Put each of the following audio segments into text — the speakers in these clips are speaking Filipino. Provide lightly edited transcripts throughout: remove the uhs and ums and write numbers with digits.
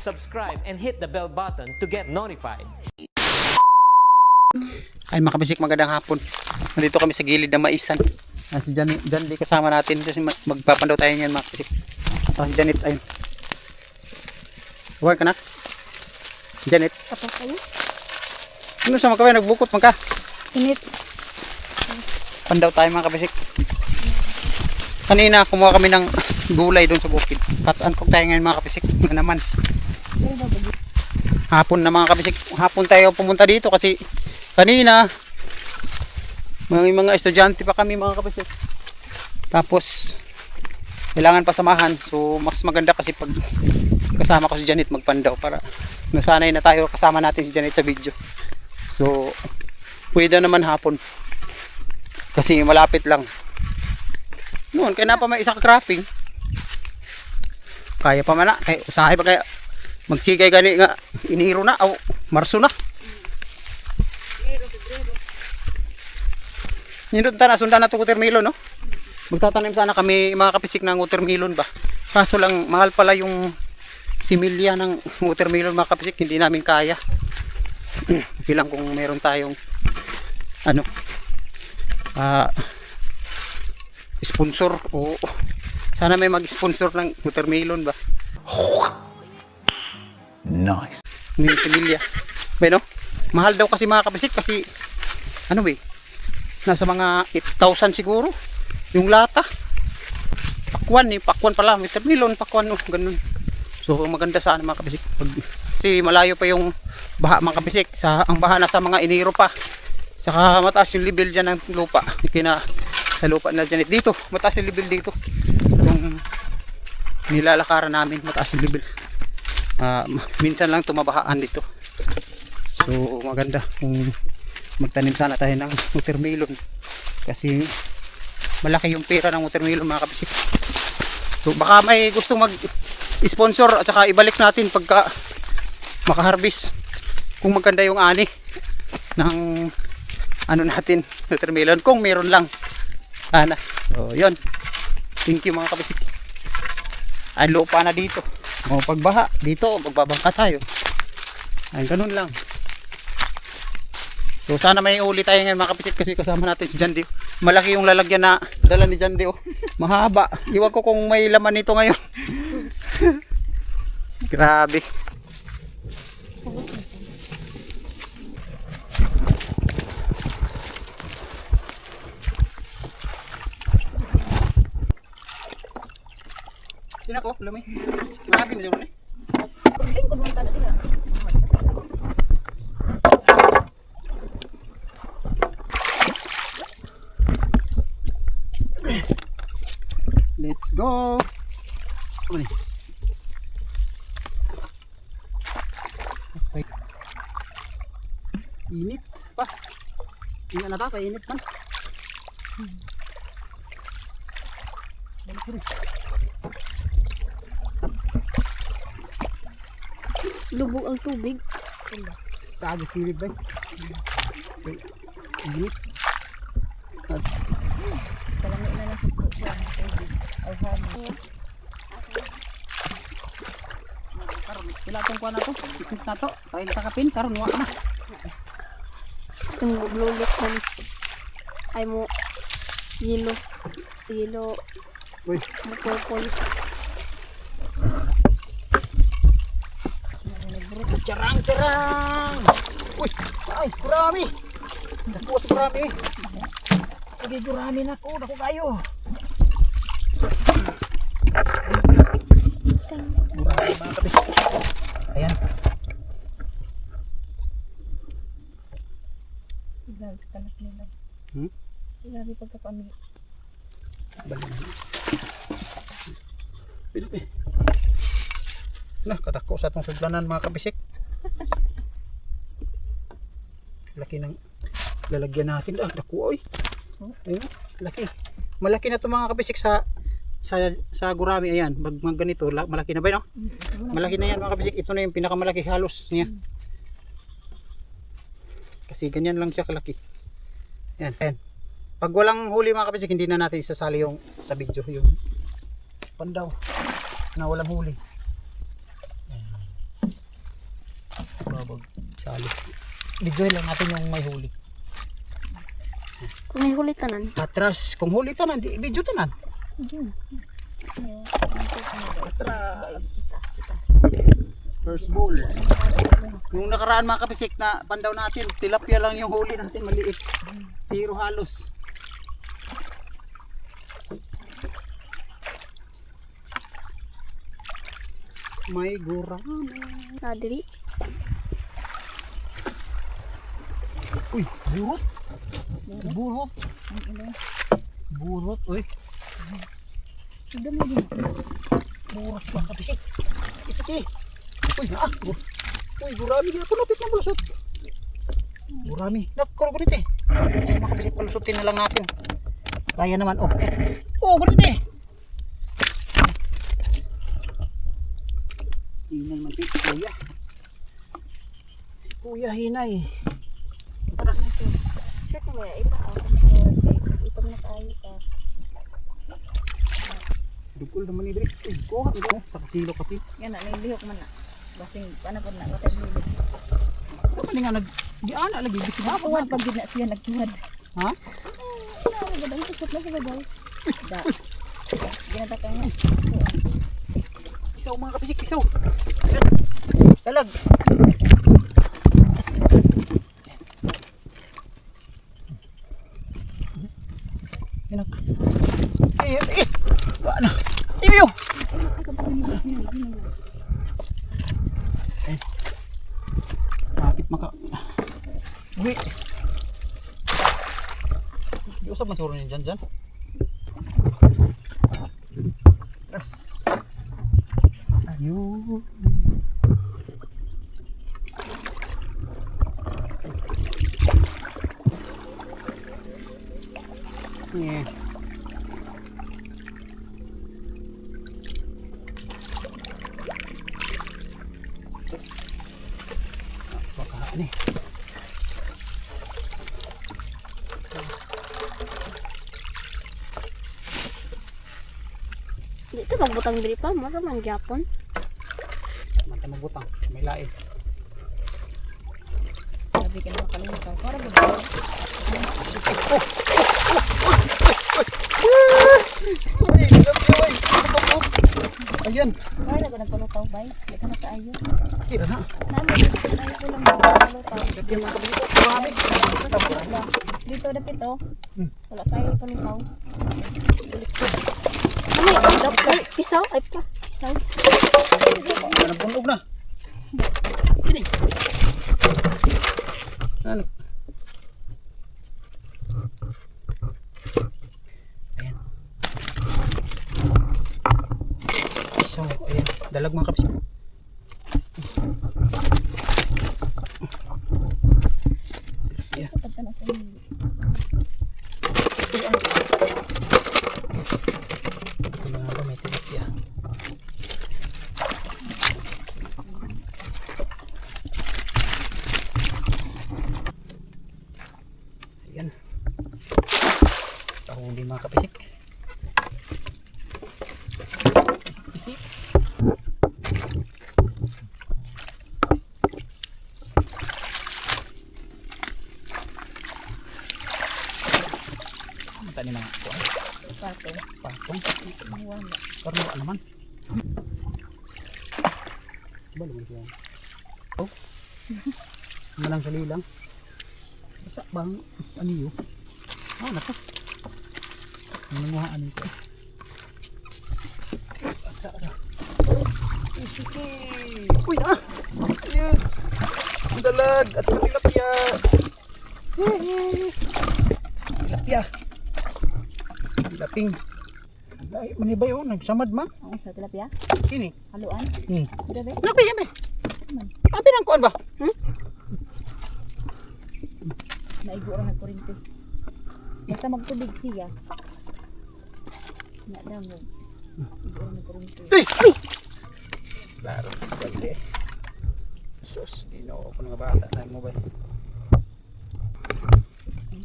subscribe and hit the bell button to get notified. Ay mga kabisik, magandang hapon. Nandito kami sa gilid ng maisan. Si Jandy kasama natin. Kasi magpapandaw tayo niyan mga kabisik. Si Janet, ayun. Huwag ka na? Janet. Apa kayo? Ano sa mga kawin? Nagbukot man ka? Init. Pandaw tayo mga kabisik. Kanina kumuha kami ng gulay doon sa bukid. Katsaan ko tayo ngayon mga kabisik. Ano naman? Hapon na mga kabisik. Hapon tayo pumunta dito kasi kanina may mga estudyante pa kami mga kabisik. Tapos kailangan pa samahan. So mas maganda kasi pag kasama ko si Janet magpandaw para nasanay na tayo kasama natin si Janet sa video. So pwede naman hapon kasi malapit lang. Noon kaya na pa may isang cropping. Kaya pa man na. Kaya usahay pa kaya magsigay gani nga iniro na o marso na. Nindot ta na sundan na itong watermelon, no? Magtatanim sana kami mga kapisik ng watermelon ba. Kaso lang mahal pala yung similya ng watermelon mga kapisik, hindi namin kaya. Bilang kung meron tayong ano sponsor o sana may mag-sponsor ng watermelon ba. Nice. Yung similya. Bueno, mahal daw kasi mga kapisik kasi ano ba nasa mga 8,000 siguro yung lata. Pakwan pakwan pala, watermelon, pakwan ganun. So maganda sana mga kabisik kasi malayo pa yung baha mga kabisik. Ang baha nasa mga Enero pa. Saka mataas yung level dyan ng lupa. Sa lupa na dyan dito, mataas yung level dito. Yung nilalakaran namin, mataas yung level. Minsan lang tumabahaan dito. So maganda kung magtanim sana tayo ng watermelon kasi malaki yung pera ng watermelon mga kabisik. So baka may gustong mag-sponsor at saka ibalik natin pagka makaharvest kung maganda yung ani ng ano natin watermelon kung meron lang sana. So yun, thank you mga kabisik. Ay lupa na dito, pagbaha dito magbabangka tayo, ay ganun lang. So sana may uli tayo ngayon mga kapisit kasi kasama natin si Jandy. Malaki yung lalagyan na dala ni Jandy, oh. Mahaba. Iwan ko kung may laman nito ngayon. Grabe. Sino ko? Lumi. Marami na dyan. Let's go. Okay. Init pa. Tingnan na tayo, init man. Lubog ang tubig. Tago silid ba? Init. Kalami na lang po siya. Ay hamo. Wala itong kuha na ito. Isip na ito. Tayo takapin. Karoon wak na. Itong bublulot man. Ay mo. Yelo. Yelo. Uy. Purple. Charang, charang! Uy! Ay, gurami! Nakuha sa gurami. Lagi gurami na ko. Naku kayo. Gurami mga kabis. Ayan. Grabe kanak nila. Grabe pagkapamili. Pilip eh. Nah, kadako sa itong sudlanan mga kabisik. Laki ng lalagyan natin. Dako oy. Ayun, laki. Malaki na ito mga kabisik sa gurami. Ayan, mag ganito. Malaki na ba no? Malaki na yan mga kabisik. Ito na yung pinakamalaki halos niya. Kasi ganyan lang siya kalaki. Ayan, ayan. Pag walang huli mga kabisik, hindi na natin isasali yung sa video yung pandaw na walang huli. pag sali. Bigyan lang natin yung may huli. Kung may huli tanan. Atras, kung huli tanan, di video tanan. Yun. Atras. First bowl. Yung nakaraan mga kapisik na pandaw natin, tilapia lang yung huli natin, maliit. Zero halos. May gurama. Nadiri. Uy, burot. Burot. Burot, uy. Sudah mo din. Burot mga kapisik. Isik eh. Uy, uy, gurami din ako napit ng bulusot. Gurami. Nakakuro gunit eh. Ay, mga kapisik, palusutin na lang natin. Kaya naman, oh. Oh, gunit eh. Hinay man si Kuya. Si Kuya hinay. Aras. Shirt mo ya, iba ako. Ito na tayo ka. Dugol naman ni Dre. Uy, kuha ito. Sa kilo kasi. Yan na, nailihok man na. Basing, paano po na, water nilihok. Sa kanina di ana lagi bisig ako. Kuwad pag gina siya nagtuwad. Ha? Ano, gadang kusot na siya gadang. Da. Ginataka nga. Isaw mga kapisik, isaw. Talag. Inak. Eh. Wala na. Iyo. Kapit maka. Uy. Di usap man siguro niyan dyan. Yes. Ayun. Yeah. Baka ini. Dito magbutang diri pa, mara man gyapon. Mata magbutang, may lain. Sabi ka na makalimutan. Para ba? Ayan. Para ba nagpalutaw bay? Di ka na kaayo. Kira na. Nami, ay ko lang nagpalutaw. Yung mga kabito, marami. Dito na pito. Wala tayo palutaw. Ano yung pisaw? Ay pa. Pisaw. Nabunog na. Kini. Ano? Ayan. Pisaw. Ayan. Dalag mga kapis. Ayan. Pagka na sa inyo. Mga may tilapia. Ayan. Tahuli mga kapisik. Pisik. Ano tani mga kuwan? Pato. Patong. Wala. Karno naman. Ba naman siya? Oh. Malang sali lang. Basa bang aniyo? Ah, nako. Nanguhaan ko. Basa na. Isiki. Uy na. Ayan. Dalag at saka tilapia. Tilapia. Tilaping. Ay, manibay oh, nagsamad ma. Ang sa tilapia? Kini. Haluan? Grabe. Napi, yabe. Abi nang kuan ba? Naigo ra ng kuryente. Basta magtubig siya. Na daw mo. Naigo ra ng kuryente. Uy! Klaro, pwede. Sus, ginoo ko ng bata na mo ba?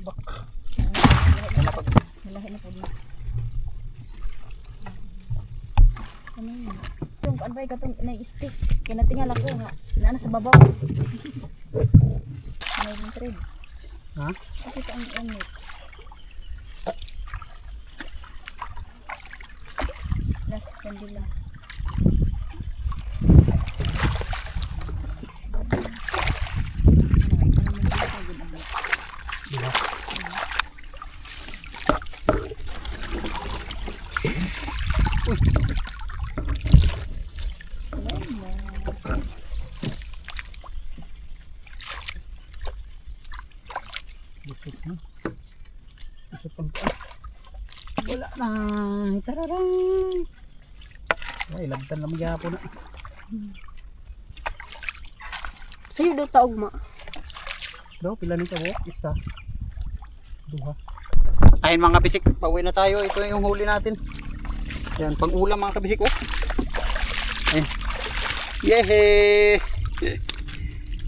Bak. Malahi na po din. Ano yun? Yung advay katong na stick. Kaya natingal ako nga naana sa babaw. May thread. Ha? Kasi ito ang unit. Last candilas. Wala na. Tararang. Ay, labtan lang magyapon na. Sa'yo daw taog ma. Daw, pila nito po? Isa. Duha. Ayun mga kabisik, pauwi na tayo. Ito yung huli natin. Yan, pang ulam mga kabisik. Oh. Ayun. Yehey!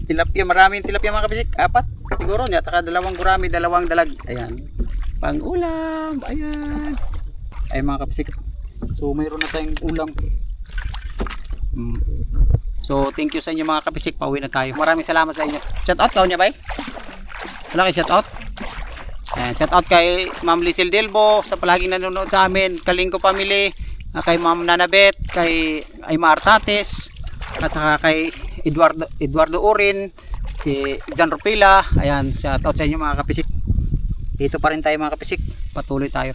Tilapia, maraming tilapia mga kabisik. 4. Siguro niya, taka 2 gurami, 2 dalag. Ayan. Pang ulam. Ayan. Ayun mga kabisik. So mayroon na tayong ulam. So thank you sa inyo mga kabisik. Pauwi na tayo. Maraming salamat sa inyo. Shout out kaw niya bay? Wala kay shout out? Ayan, shout out kay Ma'am Lizel Delbo sa palaging nanonood sa amin. Kalingko family. Kay Ma'am Nanabet. Kay Aymar Tates. At saka kay Eduardo Orin. Kay Jan Ropila. Ayan, shout out sa inyo mga kabisik. Dito pa rin tayo mga kapisik, patuloy tayo.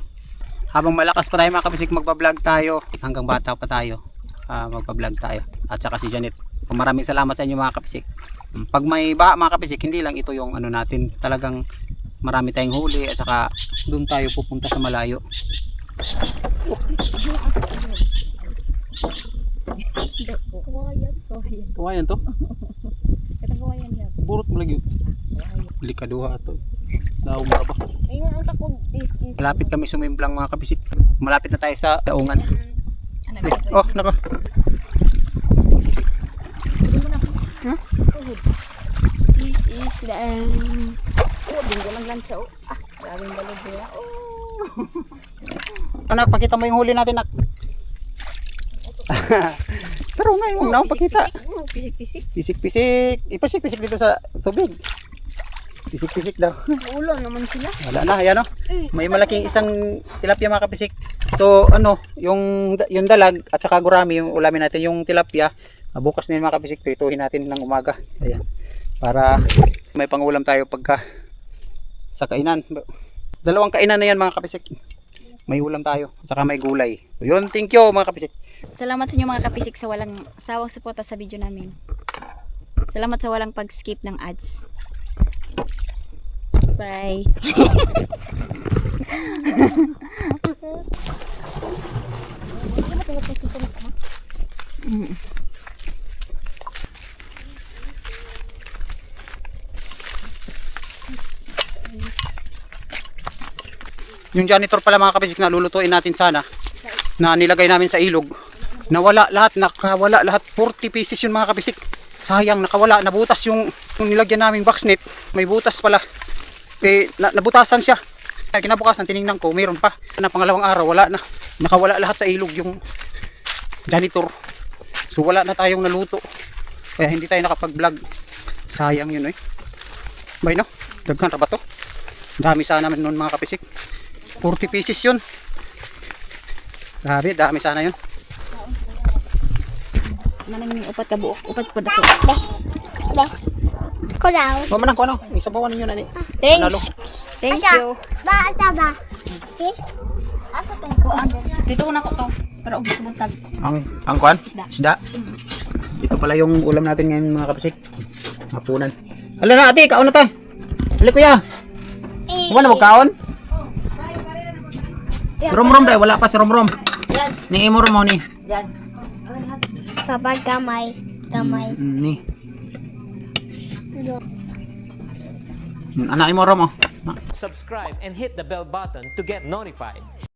Habang malakas pa tayo mga kapisik, magbablog tayo. Hanggang bata pa tayo, magbablog tayo. At saka si Janet. Maraming salamat sa inyo mga kapisik. Pag may baha mga kapisik, hindi lang ito yung ano natin. Talagang marami tayong huli at saka doon tayo pupunta sa malayo. Kawayan to? Katang kawayan niya. Burot mo lagi. Likaduha ito. Daw ba? Ayun ang takog is. Malapit kami sumimplang mga kabisit. Malapit na tayo sa daungan. Anak Oh, nako. Hindi mo na. Ha? Tuhod. This is the oh, bingo lang lansa oh. Ah, grabing balod niya. Oh. Anak, pakita mo yung huli natin, nak. Pero ngayon, no, pakita. Pisik-pisik. Pisik-pisik. Ipasik-pisik dito sa tubig. Pisik-pisik daw. Ulan naman sila. Wala na, ayan o. May malaking isang tilapia mga kapisik. So, ano, yung dalag at saka gurami, yung ulamin natin, yung tilapia, bukas na yun mga kapisik, prituhin natin ng umaga. Ayan. Para may pangulam tayo pagka sa kainan. 2 kainan na yan mga kapisik. May ulam tayo, at saka may gulay. So, yun, thank you mga kapisik. Salamat sa inyo mga kapisik sa walang sawang suporta sa video namin. Salamat sa walang pag-skip ng ads. Bye. Yung janitor pala mga kapisik na lulutuin natin sana na nilagay namin sa ilog, nawala lahat, nakawala lahat. 40 pieces yun mga kapisik. Sayang, nakawala, nabutas yung nilagyan naming box net. May butas pala. Nabutasan siya. Kinabukasan, tiningnan ko, mayroon pa. Na pangalawang araw, wala na. Nakawala lahat sa ilog yung janitor. So wala na tayong naluto. Kaya hindi tayo nakapag-vlog. Sayang yun eh. Bay no? Daghan ra ba to? Dami sana naman noon mga kapisik. 40 pieces yun. Grabe, dami sana yun. Manang may upat ka buok. Upat po dako. Ko daw. Mamanang ko ano? Isabawan ninyo na ni. Thanks. Thank you. Ba, asa ba? Asa tong kuan? Dito ko na ko to. Pero og buntag. Ang kuan? Isda. Ito pala yung ulam natin ngayon mga kapisik. Hapunan. Hala na ate, kaon na tayo. Hali kuya. Huwag na magkaon? Si Romrom dahil wala pa si Romrom. Ni Imor mo ni. Kapag kamay. Ni. Anak Imor mo. Subscribe and hit the bell button to get notified.